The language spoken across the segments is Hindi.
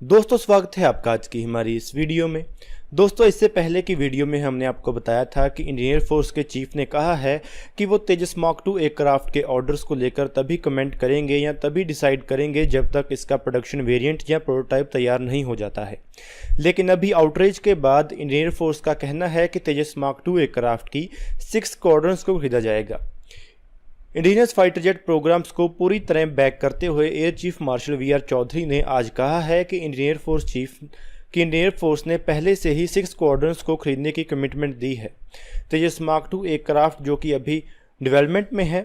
दोस्तों स्वागत है आपका आज की हमारी इस वीडियो में। दोस्तों इससे पहले की वीडियो में हमने आपको बताया था कि इंडियन एयरफोर्स के चीफ ने कहा है कि वो तेजस मार्क 2 एयरक्राफ्ट के ऑर्डर्स को लेकर तभी कमेंट करेंगे या तभी डिसाइड करेंगे जब तक इसका प्रोडक्शन वेरिएंट या प्रोटोटाइप तैयार नहीं हो जाता है। लेकिन अभी आउटरीच के बाद इंडियन एयरफोर्स का कहना है कि तेजस मार्क 2 एयरक्राफ्ट की 6 स्क्वाड्रंस को खरीदा जाएगा। इंडिजिनस फाइटर जेट प्रोग्राम्स को पूरी तरह बैक करते हुए एयर चीफ मार्शल वी.आर. चौधरी ने आज कहा है कि इंडियन एयरफोर्स ने पहले से ही 6 स्क्वाड्रंस को खरीदने की कमिटमेंट दी है। तेजस मार्क 2 एयरक्राफ्ट जो कि अभी डेवलपमेंट में है,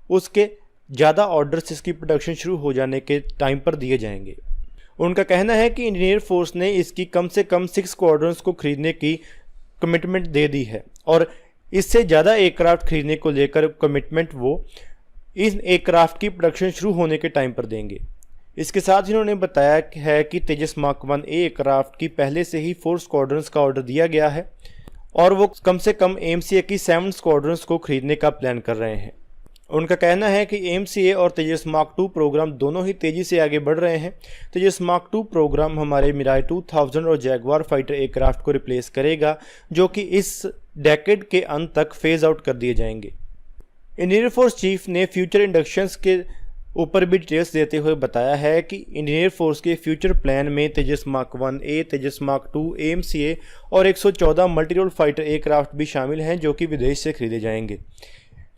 उसके ज़्यादा ऑर्डर्स इसकी प्रोडक्शन शुरू हो जाने के टाइम पर दिए जाएंगे। उनका कहना है कि इंडियन एयरफोर्स ने इसकी कम से कम 6 स्क्वाड्रंस को खरीदने की कमिटमेंट दे दी है और इससे ज़्यादा एयरक्राफ्ट खरीदने को लेकर कमिटमेंट वो इस एयरक्राफ्ट की प्रोडक्शन शुरू होने के टाइम पर देंगे। इसके साथ ही उन्होंने बताया है कि तेजस मार्क 1 एयरक्राफ्ट की पहले से ही 4 स्क्वाड्रंस का ऑर्डर दिया गया है और वो कम से कम एमसीए की 7 स्क्वाड्रंस को खरीदने का प्लान कर रहे हैं। उनका कहना है कि एमसीए और तेजस मार्क 2 प्रोग्राम दोनों ही तेज़ी से आगे बढ़ रहे हैं। तेजस मार्क 2 प्रोग्राम हमारे मिराई 2000 और जैगवार फाइटर एयरक्राफ्ट को रिप्लेस करेगा, जो कि इस डेकेड के अंत तक फेज आउट कर दिए जाएंगे। इंडियन एयरफोर्स चीफ ने फ्यूचर इंडक्शंस के ऊपर भी डिटेल्स देते हुए बताया है कि इंडियन एयरफोर्स के फ्यूचर प्लान में तेजस मार्क 1A, तेजस मार्क 2, एमसीए और 114 मल्टी रोल फाइटर एयरक्राफ्ट भी शामिल हैं, जो कि विदेश से खरीदे जाएंगे।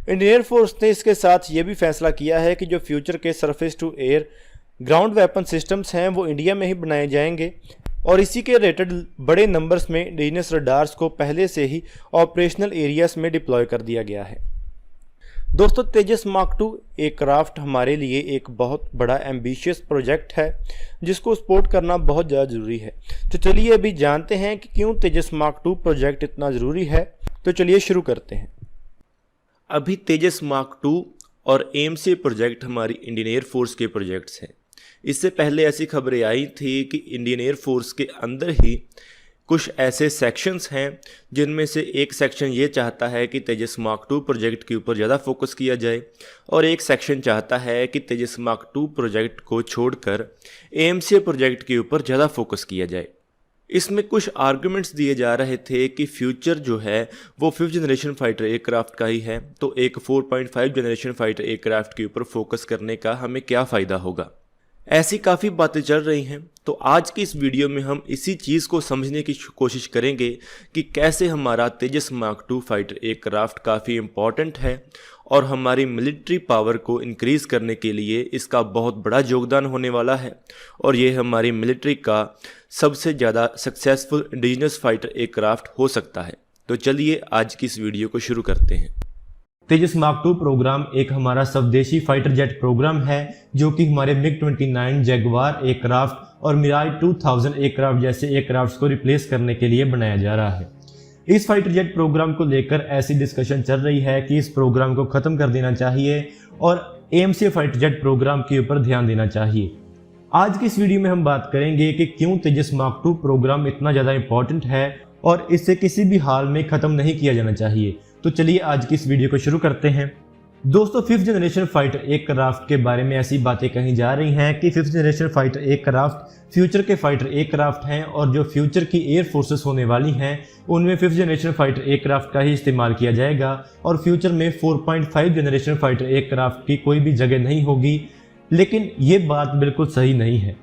इंडियन एयरफोर्स ने इसके साथ ये भी फैसला किया है कि जो फ्यूचर के surface to air ground weapon systems हैं वो इंडिया में ही बनाए जाएंगे और इसी के रिलेटेड बड़े नंबर्स में इंडिजिनस रडार्स को पहले से ही ऑपरेशनल एरियाज में डिप्लॉय कर दिया गया है। दोस्तों तेजस मार्क 2 एयरक्राफ्ट हमारे लिए एक बहुत बड़ा एम्बिशियस प्रोजेक्ट है जिसको सपोर्ट करना बहुत ज़्यादा ज़रूरी है। तो चलिए अभी जानते हैं कि क्यों तेजस मार्क 2 प्रोजेक्ट इतना ज़रूरी है। तो चलिए शुरू करते हैं। अभी तेजस मार्क 2 और एमसीए प्रोजेक्ट हमारी इंडियन एयरफोर्स के प्रोजेक्ट्स हैं। इससे पहले ऐसी खबरें आई थी कि इंडियन एयरफोर्स के अंदर ही कुछ ऐसे सेक्शंस हैं जिनमें से एक सेक्शन ये चाहता है कि तेजस मार्क 2 प्रोजेक्ट के ऊपर ज़्यादा फोकस किया जाए और एक सेक्शन चाहता है कि तेजस मार्क 2 प्रोजेक्ट को छोड़कर एमसीए प्रोजेक्ट के ऊपर ज़्यादा फोकस किया जाए। इसमें कुछ आर्गुमेंट्स दिए जा रहे थे कि फ्यूचर जो है वो 5th जनरेशन फाइटर एयरक्राफ्ट का ही है, तो एक 4.5 जनरेशन फाइटर एयरक्राफ्ट के ऊपर फोकस करने का हमें क्या फ़ायदा होगा। ऐसी काफ़ी बातें चल रही हैं। तो आज की इस वीडियो में हम इसी चीज़ को समझने की कोशिश करेंगे कि कैसे हमारा तेजस मार्क 2 फाइटर एयरक्राफ्ट काफ़ी इम्पॉर्टेंट है और हमारी मिलिट्री पावर को इंक्रीज़ करने के लिए इसका बहुत बड़ा योगदान होने वाला है और ये हमारी मिलिट्री का सबसे ज़्यादा सक्सेसफुल इंडिजिनस फाइटर एयरक्राफ्ट हो सकता है। तो चलिए आज की इस वीडियो को शुरू करते हैं। तेजस मार्क 2 प्रोग्राम एक हमारा स्वदेशी फाइटर जेट प्रोग्राम है जो कि हमारे MiG-29 जैगवार एयरक्राफ्ट और मिराई 2000 एयरक्राफ्ट जैसे एयरक्राफ्ट्स को रिप्लेस करने के लिए बनाया जा रहा है। इस फाइटर जेट प्रोग्राम को लेकर ऐसी डिस्कशन चल रही है कि इस प्रोग्राम को ख़त्म कर देना चाहिए और एमसीए फाइटर जेट प्रोग्राम के ऊपर ध्यान देना चाहिए। आज की इस वीडियो में हम बात करेंगे कि क्यों तेजस मार्क 2 प्रोग्राम इतना ज़्यादा इंपॉर्टेंट है और इसे किसी भी हाल में ख़त्म नहीं किया जाना चाहिए। तो चलिए आज की इस वीडियो को शुरू करते हैं। दोस्तों 5th जनरेशन फाइटर एयरक्राफ्ट के बारे में ऐसी बातें कही जा रही हैं कि 5th generation fighter aircraft future के फाइटर एयरक्राफ्ट हैं और जो फ्यूचर की एयर फोर्सेस होने वाली हैं उनमें 5th जनरेशन फाइटर एयरक्राफ्ट का ही इस्तेमाल किया जाएगा और फ्यूचर में 4.5 जनरेशन फाइटर एयरक्राफ्ट की कोई भी जगह नहीं होगी। लेकिन ये बात बिल्कुल सही नहीं है।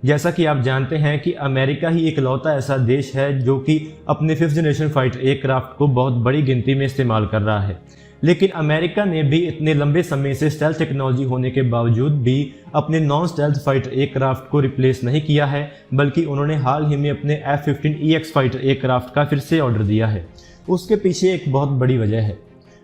जैसा कि आप जानते हैं कि अमेरिका ही इकलौता ऐसा देश है जो कि अपने 5th जनरेशन फाइटर एयरक्राफ्ट को बहुत बड़ी गिनती में इस्तेमाल कर रहा है। लेकिन अमेरिका ने भी इतने लंबे समय से स्टेल्थ टेक्नोलॉजी होने के बावजूद भी अपने नॉन स्टेल्थ फाइटर एयरक्राफ्ट को रिप्लेस नहीं किया है, बल्कि उन्होंने हाल ही में अपने F-15EX फाइटर एयरक्राफ्ट का फिर से ऑर्डर दिया है। उसके पीछे एक बहुत बड़ी वजह है।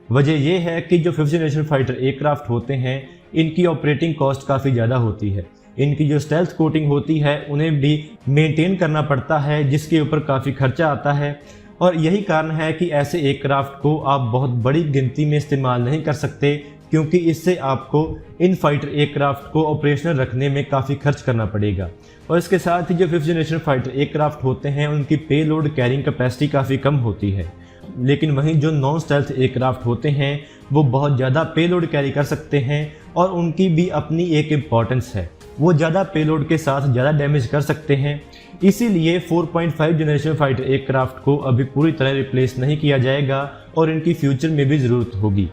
वजह यह है कि जो 5th जनरेशन फाइटर एयरक्राफ्ट होते हैं इनकी ऑपरेटिंग कॉस्ट काफ़ी ज़्यादा होती है। इनकी जो स्टेल्थ कोटिंग होती है उन्हें भी मेंटेन करना पड़ता है, जिसके ऊपर काफ़ी खर्चा आता है और यही कारण है कि ऐसे एयरक्राफ्ट को आप बहुत बड़ी गिनती में इस्तेमाल नहीं कर सकते, क्योंकि इससे आपको इन फाइटर एयरक्राफ्ट को ऑपरेशनल रखने में काफ़ी खर्च करना पड़ेगा। और इसके साथ ही जो 5th जनरेशन फाइटर एयरक्राफ्ट होते हैं उनकी पे लोड कैरिंग कैपेसिटी काफ़ी कम होती है। लेकिन वहीं जो नॉन स्टेल्थ एयरक्राफ्ट होते हैं वो बहुत ज़्यादा पे लोड कैरी कर सकते हैं और उनकी भी अपनी एक इम्पॉर्टेंस है। वो ज़्यादा पेलोड के साथ ज़्यादा डैमेज कर सकते हैं। इसीलिए 4.5 जनरेशन फाइटर एयरक्राफ्ट को अभी पूरी तरह रिप्लेस नहीं किया जाएगा और इनकी फ्यूचर में भी ज़रूरत होगी।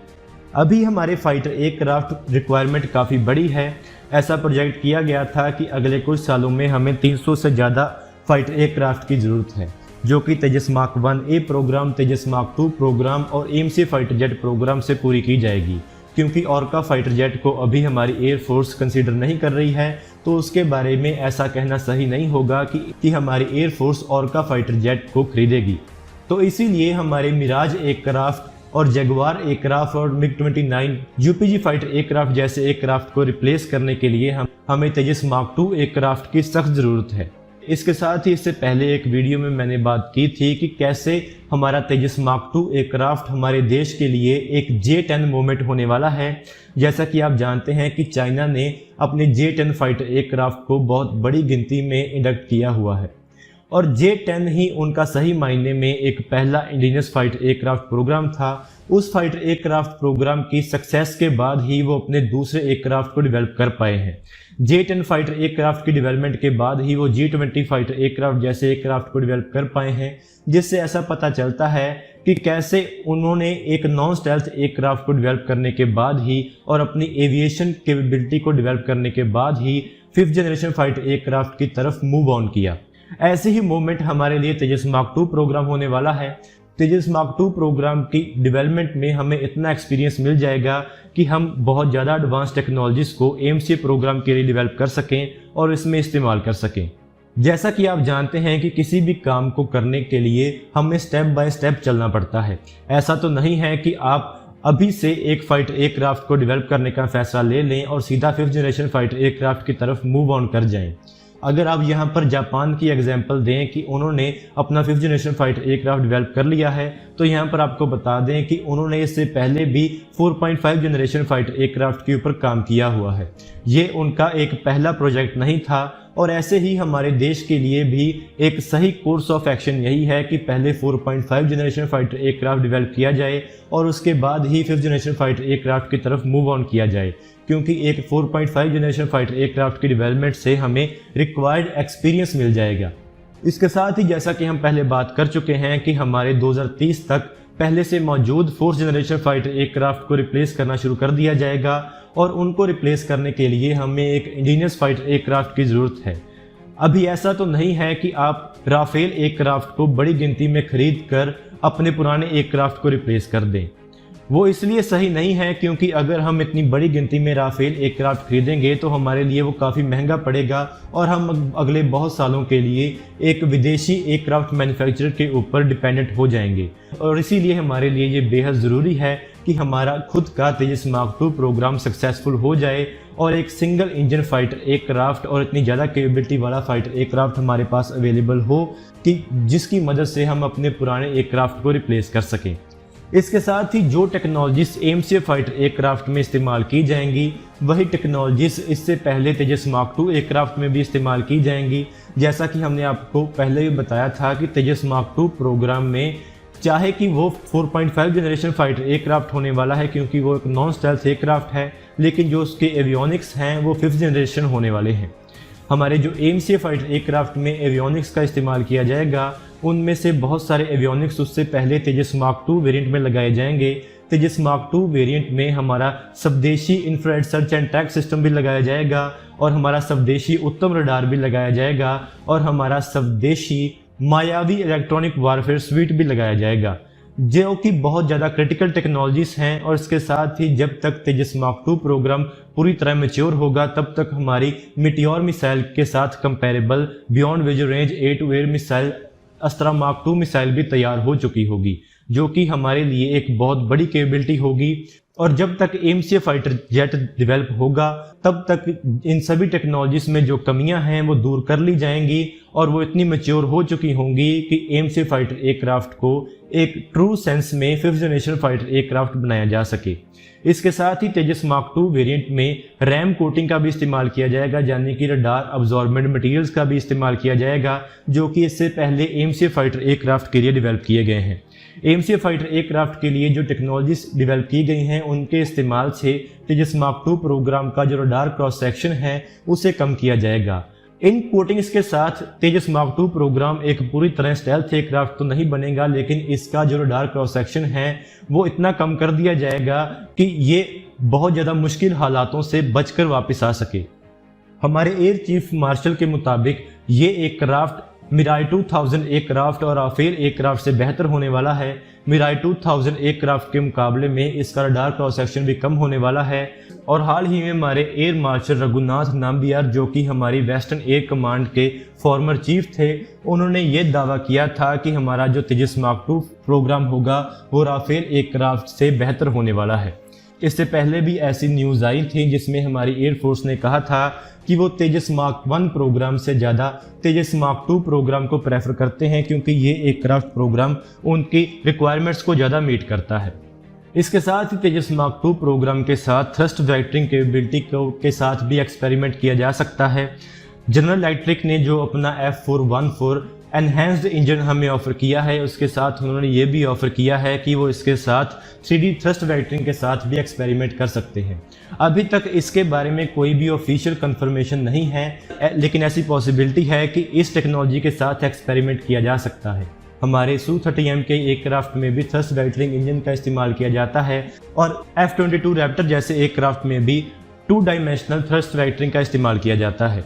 अभी हमारे फाइटर एयरक्राफ्ट रिक्वायरमेंट काफ़ी बड़ी है। ऐसा प्रोजेक्ट किया गया था कि अगले कुछ सालों में हमें 300 से ज़्यादा फाइटर एयरक्राफ्ट की ज़रूरत है, जो कि तेजस मार्क 1A प्रोग्राम, तेजस मार्क 2 प्रोग्राम और एएमसी फाइटर जेट प्रोग्राम से पूरी की जाएगी। क्योंकि ऑर्का फाइटर जेट को अभी हमारी एयरफोर्स कंसीडर नहीं कर रही है, तो उसके बारे में ऐसा कहना सही नहीं होगा कि हमारी एयरफोर्स ऑर्का फाइटर जेट को खरीदेगी। तो इसीलिए हमारे मिराज एयरक्राफ्ट और जगुआर एयरक्राफ्ट और MiG-29 यूपीजी फाइटर एयरक्राफ्ट जैसे एयरक्राफ्ट को रिप्लेस करने के लिए हमें तेजस मार्क 2 एयरक्राफ्ट की सख्त ज़रूरत है। इसके साथ ही इससे पहले एक वीडियो में मैंने बात की थी कि कैसे हमारा तेजस मार्क 2 एयरक्राफ्ट हमारे देश के लिए एक J-10 मूवमेंट होने वाला है। जैसा कि आप जानते हैं कि चाइना ने अपने J-10 फाइटर एयरक्राफ्ट को बहुत बड़ी गिनती में इंडक्ट किया हुआ है और J-10 ही उनका सही मायने में एक पहला इंडिजिनस फाइटर एयरक्राफ्ट प्रोग्राम था। उस फाइटर एयरक्राफ्ट प्रोग्राम की सक्सेस के बाद ही वो अपने दूसरे एयरक्राफ्ट को डेवलप कर पाए हैं। J-10 फाइटर एयरक्राफ्ट की डेवलपमेंट के बाद ही वो G-20 फाइटर एयरक्राफ्ट जैसे एयरक्राफ्ट को डेवलप कर पाए हैं, जिससे ऐसा पता चलता है कि कैसे उन्होंने एक नॉन स्टेल्थ एयरक्राफ्ट को डेवलप करने के बाद ही और अपनी एविएशन कैपेबिलिटी को डेवलप करने के बाद ही 5th जनरेशन फाइटर एयरक्राफ्ट की तरफ मूव ऑन किया। ऐसे ही मूवमेंट हमारे लिए तेजस मार्क 2 प्रोग्राम होने वाला है। तेजस मार्क 2 प्रोग्राम की डेवलपमेंट में हमें इतना एक्सपीरियंस मिल जाएगा कि हम बहुत ज़्यादा एडवांस टेक्नोलॉजीज को एएमसी प्रोग्राम के लिए डेवलप कर सकें और इसमें इस्तेमाल कर सकें। जैसा कि आप जानते हैं कि किसी भी काम को करने के लिए हमें स्टेप बाय स्टेप चलना पड़ता है। ऐसा तो नहीं है कि आप अभी से एक फाइटर एयरक्राफ्ट को डेवलप करने का फैसला ले लें और सीधा 5th जनरेशन फाइटर एयरक्राफ्ट की तरफ मूव ऑन कर जाएं। अगर आप यहाँ पर जापान की एग्जांपल दें कि उन्होंने अपना 5th generation fighter aircraft develop कर लिया है, तो यहाँ पर आपको बता दें कि उन्होंने इससे पहले भी 4.5 जनरेशन फाइटर एयरक्राफ्ट के ऊपर काम किया हुआ है। ये उनका एक पहला प्रोजेक्ट नहीं था और ऐसे ही हमारे देश के लिए भी एक सही कोर्स ऑफ एक्शन यही है कि पहले 4.5 जनरेशन फाइटर एयरक्राफ्ट डेवलप किया जाए और उसके बाद ही 5th जनरेशन फाइटर एयरक्राफ्ट की तरफ मूव ऑन किया जाए, क्योंकि एक 4.5 जनरेशन फाइटर एयरक्राफ्ट की डेवलपमेंट से हमें रिक्वायर्ड एक्सपीरियंस मिल जाएगा। इसके साथ ही जैसा कि हम पहले बात कर चुके हैं कि हमारे 2030 तक पहले से मौजूद 4th जनरेशन फाइटर एयरक्राफ्ट को रिप्लेस करना शुरू कर दिया जाएगा और उनको रिप्लेस करने के लिए हमें एक इंडिजिनस फाइटर एयरक्राफ्ट की ज़रूरत है। अभी ऐसा तो नहीं है कि आप राफेल एयरक्राफ्ट को बड़ी गिनती में खरीद कर अपने पुराने एयरक्राफ्ट को रिप्लेस कर दें। वो इसलिए सही नहीं है क्योंकि अगर हम इतनी बड़ी गिनती में राफेल एयरक्राफ्ट खरीदेंगे तो हमारे लिए वो काफ़ी महंगा पड़ेगा और हम अगले बहुत सालों के लिए एक विदेशी एयरक्राफ्ट मैन्युफैक्चरर के ऊपर डिपेंडेंट हो जाएंगे। और इसीलिए हमारे लिए ये बेहद ज़रूरी है कि हमारा खुद का तेजस मार्क 2 प्रोग्राम सक्सेसफुल हो जाए और एक सिंगल इंजन फाइटर एयरक्राफ्ट और इतनी ज़्यादा कैपेबिलिटी वाला फाइटर एयरक्राफ्ट हमारे पास अवेलेबल हो कि जिसकी मदद से हम अपने पुराने एयरक्राफ्ट को रिप्लेस कर सकें। इसके साथ ही जो टेक्नोलॉजीज एएमसी फाइटर एयरक्राफ्ट में इस्तेमाल की जाएंगी, वही टेक्नोलॉजीज इससे पहले तेजस मार्क 2 एयरक्राफ्ट में भी इस्तेमाल की जाएंगी। जैसा कि हमने आपको पहले भी बताया था कि तेजस मार्क 2 प्रोग्राम में चाहे कि वो 4.5 जनरेशन फाइटर एयरक्राफ्ट होने वाला है क्योंकि वो एक नॉन स्टेल्थ एयरक्राफ्ट है, लेकिन जो उसके एवियोनिक्स हैं वो 5th जनरेशन होने वाले हैं। हमारे जो एएमसी फाइटर एयरक्राफ्ट में एवियोनिक्स का इस्तेमाल किया जाएगा, उनमें से बहुत सारे एवियोनिक्स उससे पहले तेजस मार्क 2 वेरिएंट में लगाए जाएंगे। तेजस मार्क 2 वेरिएंट में हमारा स्वदेशी infrared search and track system भी लगाया जाएगा और हमारा स्वदेशी उत्तम रडार भी लगाया जाएगा और हमारा स्वदेशी मायावी इलेक्ट्रॉनिक वारफेयर स्वीट भी लगाया जाएगा, जो कि बहुत ज़्यादा क्रिटिकल टेक्नोलॉजीज हैं। और इसके साथ ही जब तक तेजस मार्क 2 प्रोग्राम पूरी तरह मैच्योर होगा, तब तक हमारी मिटियोर मिसाइल के साथ comparable beyond visual range air to air missile Astra mark 2 missile भी तैयार हो चुकी होगी, जो कि हमारे लिए एक बहुत बड़ी कैपेबिलिटी होगी। और जब तक एएमसी फाइटर जेट डेवलप होगा, तब तक इन सभी टेक्नोलॉजीज में जो कमियां हैं वो दूर कर ली जाएंगी और वो इतनी मैच्योर हो चुकी होंगी कि एम से फाइटर एयरक्राफ्ट को एक ट्रू सेंस में 5th जनरेशन फाइटर एयरक्राफ्ट बनाया जा सके। इसके साथ ही तेजस मार्क 2 वेरिएंट में रैम कोटिंग का भी इस्तेमाल किया जाएगा, यानी कि रडार अब्जॉर्बेंट मटेरियल्स का भी इस्तेमाल किया जाएगा, जो कि इससे पहले एम से फाइटर एयरक्राफ्ट के लिए डेवलप किए गए हैं। एम से फाइटर एयरक्राफ्ट के लिए जो टेक्नोलॉजीज डेवलप की गई हैं उनके इस्तेमाल से तेजस मार्क 2 प्रोग्राम का जो रडार क्रॉस सेक्शन है उसे कम किया जाएगा। इन कोटिंग्स के साथ तेजस मार्क 2 प्रोग्राम एक पूरी तरह स्टेल्थ एयरक्राफ्ट तो नहीं बनेगा, लेकिन इसका जो रडार क्रॉस सेक्शन है वो इतना कम कर दिया जाएगा कि ये बहुत ज़्यादा मुश्किल हालातों से बचकर वापस आ सके। हमारे एयर चीफ मार्शल के मुताबिक ये एयरक्राफ्ट मिराई 2000 एयरक्राफ्ट और राफेल एयरक्राफ्ट से बेहतर होने वाला है। मिराई 2000 एयरक्राफ्ट के मुकाबले में इसका रडार क्रॉस सेक्शन भी कम होने वाला है। और हाल ही में हमारे एयर मार्शल रघुनाथ नाम्बियार, जो कि हमारी वेस्टर्न एयर कमांड के फॉर्मर चीफ थे, उन्होंने ये दावा किया था कि हमारा जो तेजस मार्क 2 प्रोग्राम होगा वो राफेल एयरक्राफ्ट से बेहतर होने वाला है। इससे पहले भी ऐसी न्यूज़ आई थी जिसमें हमारी एयरफोर्स ने कहा था कि वो तेजस मार्क 1 प्रोग्राम से ज़्यादा तेजस मार्क 2 प्रोग्राम को प्रेफर करते हैं, क्योंकि ये एयरक्राफ्ट प्रोग्राम उनकी रिक्वायरमेंट्स को ज़्यादा मीट करता है। इसके साथ ही तेजस मार्क 2 प्रोग्राम के साथ थ्रस्ट वेक्टरिंग कैपेबिलिटी के साथ भी एक्सपेरिमेंट किया जा सकता है। जनरल इलेक्ट्रिक ने जो अपना F414 एनहेंस्ड इंजन हमें ऑफर किया है, उसके साथ उन्होंने ये भी ऑफर किया है कि वो इसके साथ 3D थ्रस्ट वेक्टरिंग के साथ भी एक्सपेरिमेंट कर सकते हैं। अभी तक इसके बारे में कोई भी ऑफिशियल कंफर्मेशन नहीं है, लेकिन ऐसी पॉसिबिलिटी है कि इस टेक्नोलॉजी के साथ एक्सपेरिमेंट किया जा सकता है। हमारे Su-30M के एयरक्राफ्ट में भी थ्रस्ट वेक्टरिंग इंजन का इस्तेमाल किया जाता है और F-22 रैप्टर जैसे एयरक्राफ्ट में भी 2 डायमेंशनल थ्रस्ट वेक्टरिंग का इस्तेमाल किया जाता है।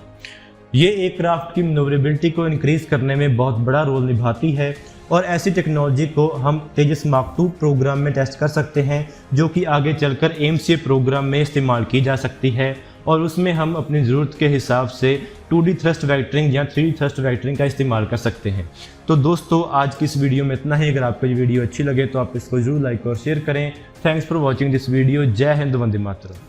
ये एयरक्राफ्ट की मैन्योरेबिलिटी को इंक्रीज करने में बहुत बड़ा रोल निभाती है और ऐसी टेक्नोलॉजी को हम तेजस मार्क 2 प्रोग्राम में टेस्ट कर सकते हैं, जो कि आगे चलकर एमसीए प्रोग्राम में इस्तेमाल की जा सकती है और उसमें हम अपनी ज़रूरत के हिसाब से 2D थ्रस्ट वेक्टरिंग या 3D थ्रस्ट वेक्टरिंग का इस्तेमाल कर सकते हैं। तो दोस्तों, आज की इस वीडियो में इतना ही। अगर आपको ये वीडियो अच्छी लगे तो आप इसको ज़रूर लाइक और शेयर करें। Thanks for watching this video. जय हिंद, वंदे मातरम।